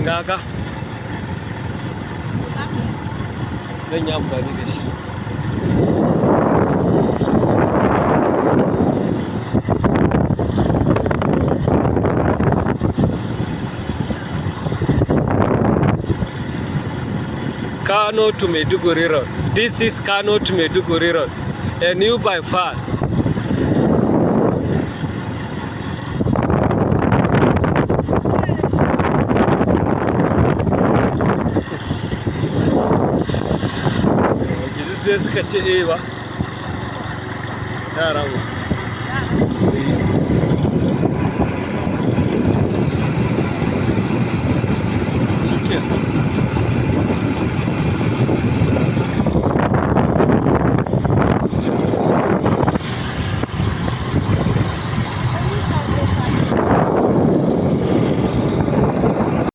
ga ka zan yi amfani da shi. Kano to Maiduguri Road. This is Kano to Maiduguri Road, a new bypass. Gizi sai suka ce eh ba. Yara mu.